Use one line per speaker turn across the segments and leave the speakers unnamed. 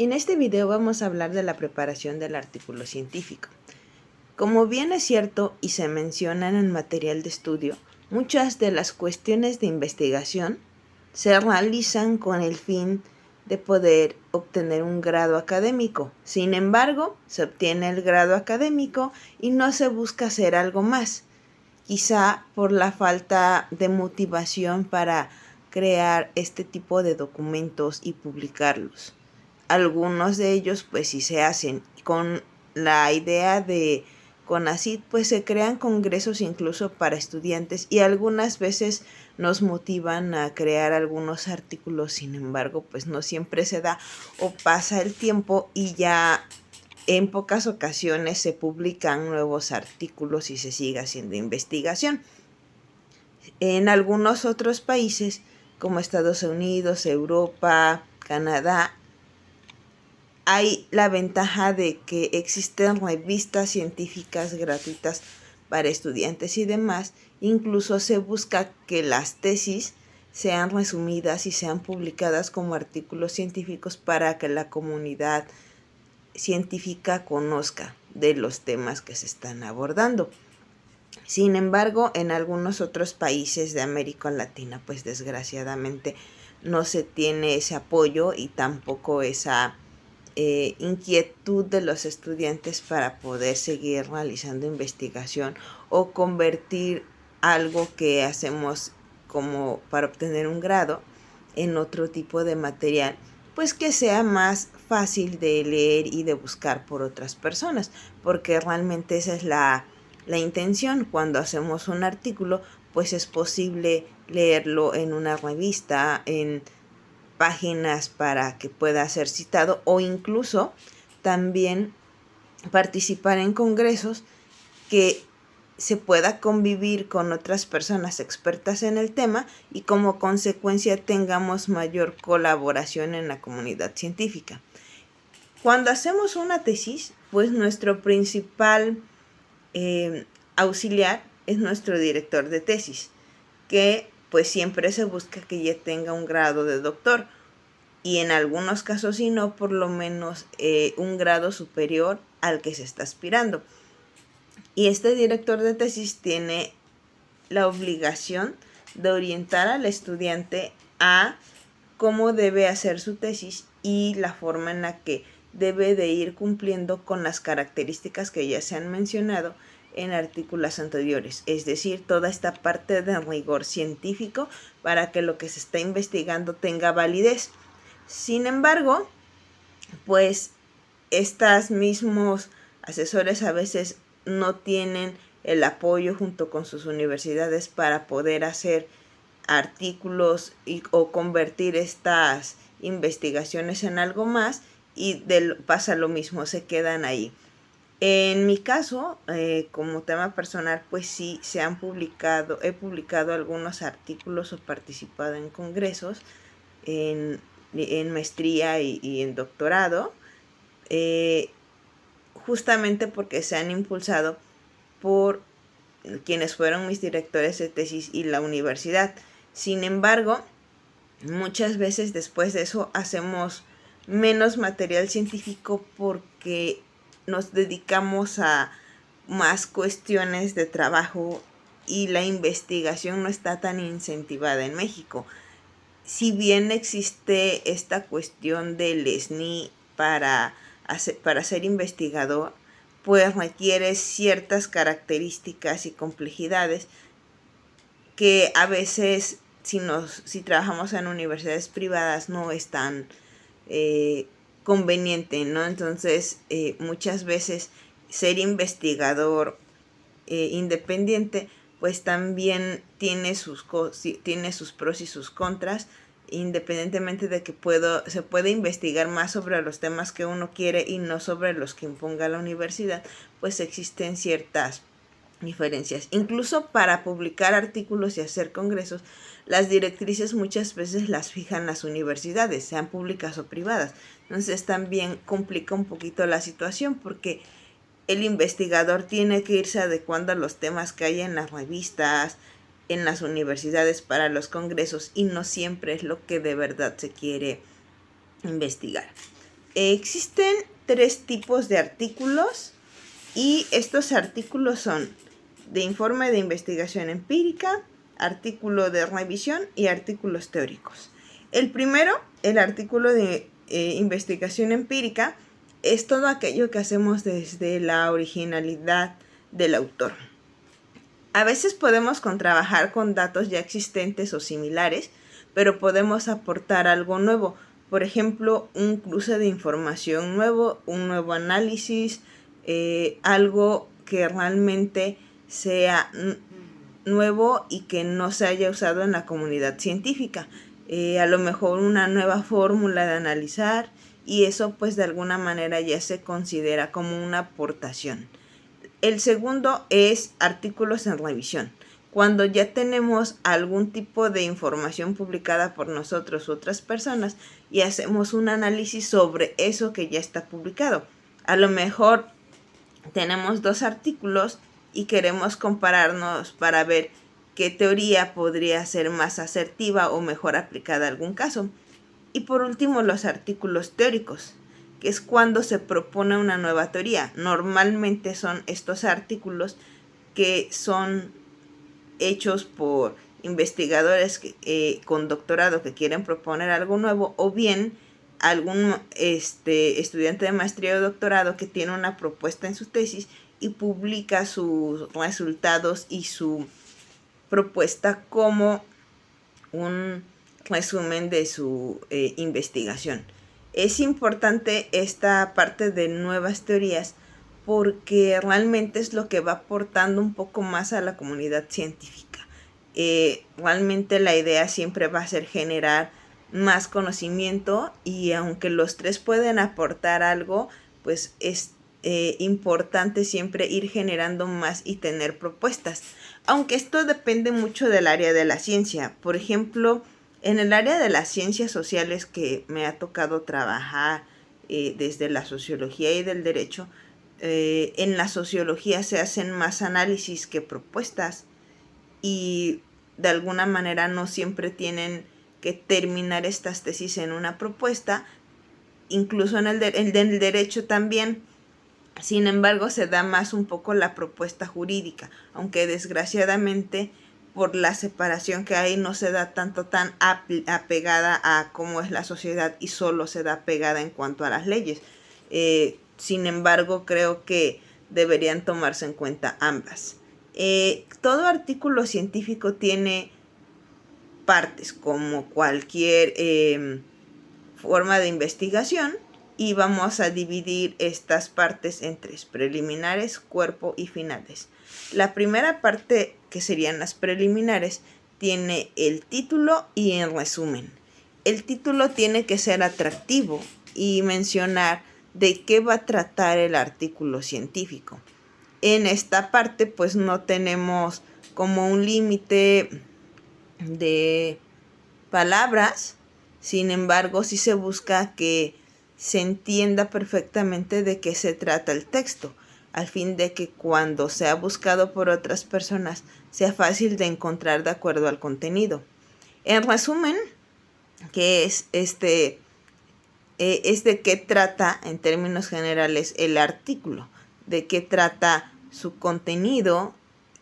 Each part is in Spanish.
En este video vamos a hablar de la preparación del artículo científico. Como bien es cierto y se menciona en el material de estudio, muchas de las cuestiones de investigación se realizan con el fin de poder obtener un grado académico. Sin embargo, se obtiene el grado académico y no se busca hacer algo más, quizá por la falta de motivación para crear este tipo de documentos y publicarlos. Algunos de ellos pues sí se hacen con la idea de CONACYT, pues se crean congresos incluso para estudiantes y algunas veces nos motivan a crear algunos artículos. Sin embargo, pues no siempre se da o pasa el tiempo y ya en pocas ocasiones se publican nuevos artículos y se sigue haciendo investigación. En algunos otros países como Estados Unidos, Europa, Canadá, hay la ventaja de que existen revistas científicas gratuitas para estudiantes y demás. Incluso se busca que las tesis sean resumidas y sean publicadas como artículos científicos para que la comunidad científica conozca de los temas que se están abordando. Sin embargo, en algunos otros países de América Latina, pues desgraciadamente no se tiene ese apoyo y tampoco esa inquietud de los estudiantes para poder seguir realizando investigación o convertir algo que hacemos como para obtener un grado en otro tipo de material, pues que sea más fácil de leer y de buscar por otras personas, porque realmente esa es la intención. Cuando hacemos un artículo, pues es posible leerlo en una revista, en páginas para que pueda ser citado, o incluso también participar en congresos que se pueda convivir con otras personas expertas en el tema y como consecuencia tengamos mayor colaboración en la comunidad científica. Cuando hacemos una tesis, pues nuestro principal auxiliar es nuestro director de tesis, que pues siempre se busca que ya tenga un grado de doctor y en algunos casos, si no, por lo menos un grado superior al que se está aspirando. Y este director de tesis tiene la obligación de orientar al estudiante a cómo debe hacer su tesis y la forma en la que debe de ir cumpliendo con las características que ya se han mencionado en artículos anteriores, es decir, toda esta parte de rigor científico para que lo que se está investigando tenga validez. Sin embargo, pues estos mismos asesores a veces no tienen el apoyo junto con sus universidades para poder hacer artículos o convertir estas investigaciones en algo más y pasa lo mismo, se quedan ahí. En mi caso, como tema personal, pues sí he publicado algunos artículos o participado en congresos, en maestría y en doctorado, justamente porque se han impulsado por quienes fueron mis directores de tesis y la universidad. Sin embargo, muchas veces después de eso hacemos menos material científico porque nos dedicamos a más cuestiones de trabajo y la investigación no está tan incentivada en México. Si bien existe esta cuestión del SNI para ser investigador, pues requiere ciertas características y complejidades que a veces si trabajamos en universidades privadas no es tan conveniente, ¿no? Entonces muchas veces ser investigador independiente pues también tiene sus pros y sus contras, independientemente de que se puede investigar más sobre los temas que uno quiere y no sobre los que imponga la universidad, pues existen ciertas diferencias. Incluso para publicar artículos y hacer congresos, las directrices muchas veces las fijan las universidades, sean públicas o privadas. Entonces también complica un poquito la situación porque el investigador tiene que irse adecuando a los temas que hay en las revistas, en las universidades para los congresos y no siempre es lo que de verdad se quiere investigar. Existen 3 tipos de artículos y estos artículos son de informe de investigación empírica, artículo de revisión y artículos teóricos. El primero, el artículo de investigación empírica, es todo aquello que hacemos desde la originalidad del autor. A veces podemos trabajar con datos ya existentes o similares, pero podemos aportar algo nuevo. Por ejemplo, un cruce de información nuevo, un nuevo análisis, algo que realmente sea nuevo y que no se haya usado en la comunidad científica. A lo mejor una nueva fórmula de analizar, y eso pues de alguna manera ya se considera como una aportación. El segundo es artículos en revisión. Cuando ya tenemos algún tipo de información publicada por nosotros u otras personas y hacemos un análisis sobre eso que ya está publicado. A lo mejor tenemos 2 artículos y queremos compararnos para ver qué teoría podría ser más asertiva o mejor aplicada a algún caso. Y por último, los artículos teóricos, que es cuando se propone una nueva teoría. Normalmente son estos artículos que son hechos por investigadores con doctorado que quieren proponer algo nuevo, o bien algún estudiante de maestría o doctorado que tiene una propuesta en su tesis y publica sus resultados y su propuesta como un resumen de su investigación. Es importante esta parte de nuevas teorías porque realmente es lo que va aportando un poco más a la comunidad científica. Realmente la idea siempre va a ser generar más conocimiento, y aunque los 3 pueden aportar algo, pues es importante siempre ir generando más y tener propuestas. Aunque esto depende mucho del área de la ciencia. Por ejemplo, en el área de las ciencias sociales que me ha tocado trabajar desde la sociología y del derecho, en la sociología se hacen más análisis que propuestas, y de alguna manera no siempre tienen que terminar estas tesis en una propuesta, incluso en el derecho también. Sin embargo, se da más un poco la propuesta jurídica, aunque desgraciadamente por la separación que hay no se da tanto tan apegada a cómo es la sociedad y solo se da pegada en cuanto a las leyes. Sin embargo, creo que deberían tomarse en cuenta ambas. Todo artículo científico tiene partes, como cualquier forma de investigación, y vamos a dividir estas partes en 3: preliminares, cuerpo y finales. La primera parte, que serían las preliminares, tiene el título y el resumen. El título tiene que ser atractivo y mencionar de qué va a tratar el artículo científico. En esta parte pues no tenemos como un límite de palabras, sin embargo sí se busca que se entienda perfectamente de qué se trata el texto, al fin de que cuando sea buscado por otras personas sea fácil de encontrar de acuerdo al contenido. En resumen, que es de qué trata en términos generales el artículo, de qué trata su contenido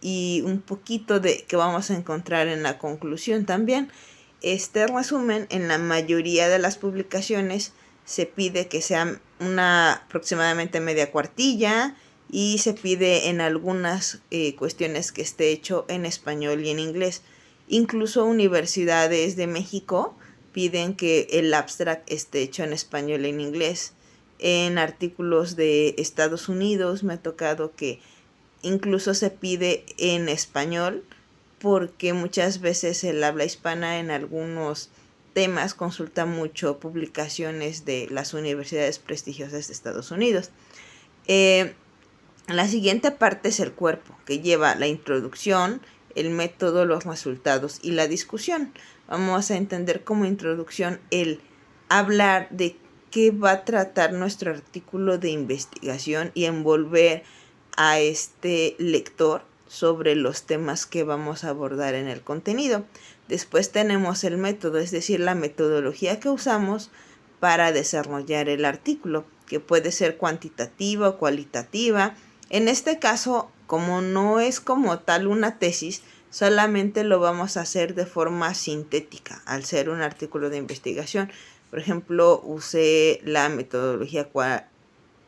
y un poquito de que vamos a encontrar en la conclusión también. Este resumen, en la mayoría de las publicaciones se pide que sea aproximadamente media cuartilla, y se pide en algunas cuestiones que esté hecho en español y en inglés. Incluso universidades de México piden que el abstract esté hecho en español y en inglés. En artículos de Estados Unidos me ha tocado que incluso se pide en español, porque muchas veces el habla hispana en algunos temas consulta mucho publicaciones de las universidades prestigiosas de Estados Unidos. La siguiente parte es el cuerpo, que lleva la introducción, el método, los resultados y la discusión. Vamos a entender como introducción el hablar de qué va a tratar nuestro artículo de investigación y envolver a este lector sobre los temas que vamos a abordar en el contenido. Después tenemos el método, es decir, la metodología que usamos para desarrollar el artículo, que puede ser cuantitativa o cualitativa. En este caso, como no es como tal una tesis, solamente lo vamos a hacer de forma sintética, al ser un artículo de investigación. Por ejemplo, usé la metodología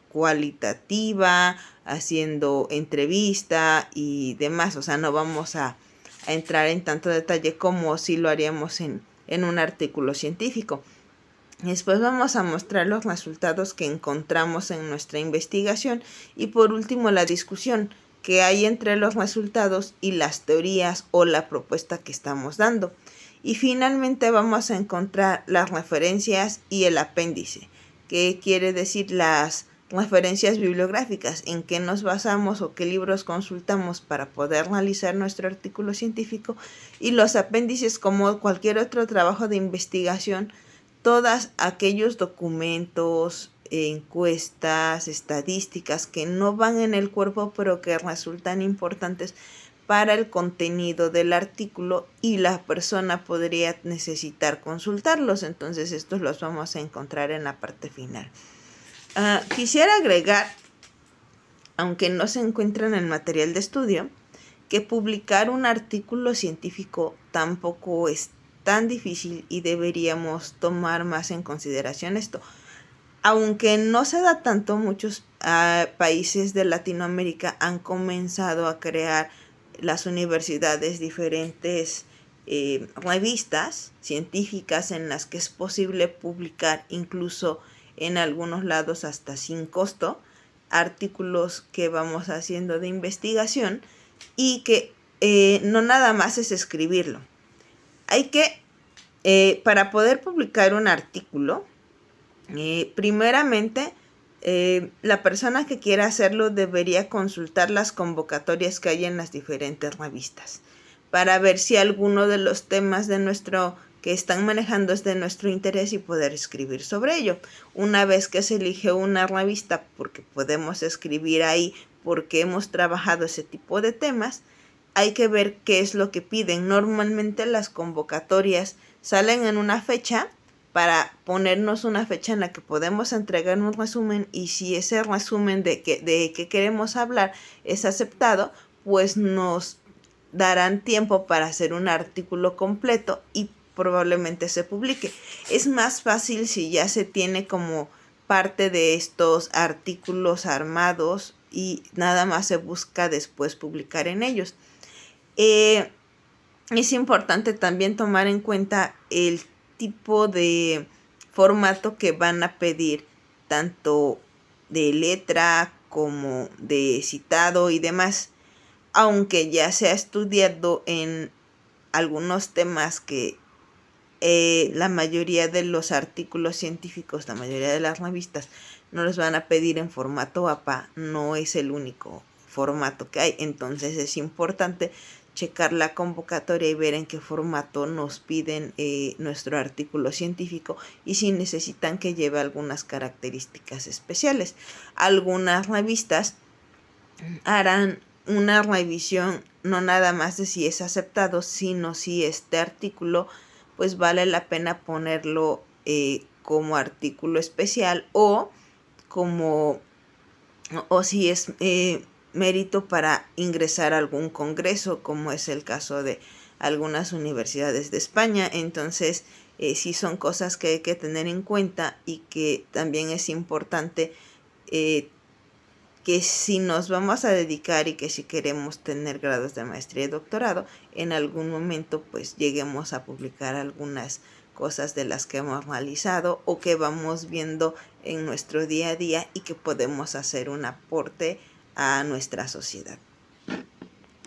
cualitativa, haciendo entrevista y demás. O sea, no vamos a entrar en tanto detalle como si lo haríamos en un artículo científico. Después vamos a mostrar los resultados que encontramos en nuestra investigación y por último la discusión que hay entre los resultados y las teorías o la propuesta que estamos dando. Y finalmente vamos a encontrar las referencias y el apéndice, que quiere decir las referencias bibliográficas, en qué nos basamos o qué libros consultamos para poder realizar nuestro artículo científico, y los apéndices, como cualquier otro trabajo de investigación, todos aquellos documentos, encuestas, estadísticas que no van en el cuerpo pero que resultan importantes para el contenido del artículo y la persona podría necesitar consultarlos. Entonces estos los vamos a encontrar en la parte final. Quisiera agregar, aunque no se encuentra en el material de estudio, que publicar un artículo científico tampoco es tan difícil y deberíamos tomar más en consideración esto. Aunque no se da tanto, muchos países de Latinoamérica han comenzado a crear las universidades diferentes revistas científicas en las que es posible publicar, incluso en algunos lados hasta sin costo, artículos que vamos haciendo de investigación y que no nada más es escribirlo. Hay que, para poder publicar un artículo, primeramente, la persona que quiera hacerlo debería consultar las convocatorias que hay en las diferentes revistas para ver si alguno de los temas que están manejando es de nuestro interés y poder escribir sobre ello. Una vez que se elige una revista, porque podemos escribir ahí porque hemos trabajado ese tipo de temas, hay que ver qué es lo que piden. Normalmente las convocatorias salen en una fecha para ponernos una fecha en la que podemos entregar un resumen, y si ese resumen de que queremos hablar es aceptado, pues nos darán tiempo para hacer un artículo completo y probablemente se publique. Es más fácil si ya se tiene como parte de estos artículos armados y nada más se busca después publicar en ellos. Es importante también tomar en cuenta el tipo de formato que van a pedir, tanto de letra como de citado y demás, aunque ya se ha estudiado en algunos temas que la mayoría de los artículos científicos, la mayoría de las revistas, no los van a pedir en formato APA, no es el único formato que hay. Entonces es importante checar la convocatoria y ver en qué formato nos piden nuestro artículo científico y si necesitan que lleve algunas características especiales. Algunas revistas harán una revisión no nada más de si es aceptado, sino si este artículo pues vale la pena ponerlo como artículo especial o si es mérito para ingresar a algún congreso, como es el caso de algunas universidades de España. Entonces sí son cosas que hay que tener en cuenta, y que también es importante que si nos vamos a dedicar y que si queremos tener grados de maestría y doctorado, en algún momento pues lleguemos a publicar algunas cosas de las que hemos realizado o que vamos viendo en nuestro día a día y que podemos hacer un aporte a nuestra sociedad.